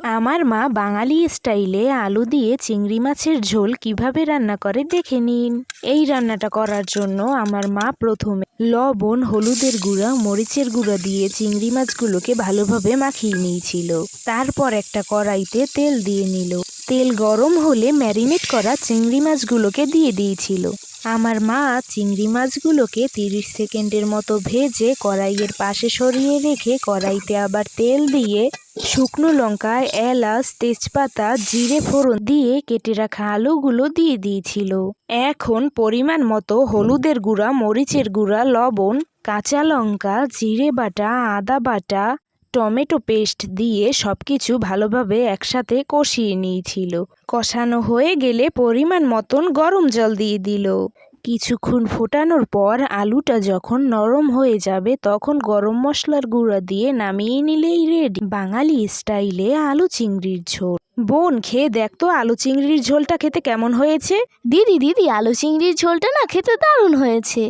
আমার মা বাঙালি স্টাইলে আলু দিয়ে চিংড়ি মাছের ঝোল কিভাবে রান্না করে দেখে নিন। এই রান্নাটা করার জন্য আমার মা প্রথমে লবণ, হলুদের গুঁড়া, মরিচের গুঁড়া দিয়ে চিংড়ি মাছগুলোকে ভালোভাবে মাখিয়ে নিয়েছিল। তারপর একটা কড়াইতে তেল দিয়ে নিল। তেল গরম হলে ম্যারিনেট করা চিংড়ি মাছগুলোকে দিয়ে দিয়েছিল। আমার মা চিংড়ি মাছগুলোকে 30 সেকেন্ডের মতো ভেজে কড়াইয়ের পাশে সরিয়ে রেখে কড়াইতে আবার তেল দিয়ে শুকনো লঙ্কা, এলাচ, তেজপাতা, জিরে ফোড়ন দিয়ে কেটে রাখা আলুগুলো দিয়ে দিয়েছিল। এখন পরিমাণ মতো হলুদের গুঁড়া, মরিচের গুঁড়া, লবণ, কাঁচা লঙ্কা, জিরে বাটা, আদা বাটা, টমেটো পেস্ট দিয়ে সবকিছু ভালোভাবে একসাথে কষিয়ে নিয়েছিল। কষানো হয়ে গেলে পরিমাণ মতন গরম জল দিয়ে দিল। কিছুক্ষণ ফোটানোর পর আলুটা যখন নরম হয়ে যাবে তখন গরম মশলার গুঁড়া দিয়ে নামিয়ে নিলেই রেডি বাঙালি স্টাইলে আলু চিংড়ির ঝোল। বোন, খেয়ে দেখ তো আলু চিংড়ির ঝোলটা খেতে কেমন হয়েছে। দিদি আলু চিংড়ির ঝোলটা না খেতে দারুণ হয়েছে।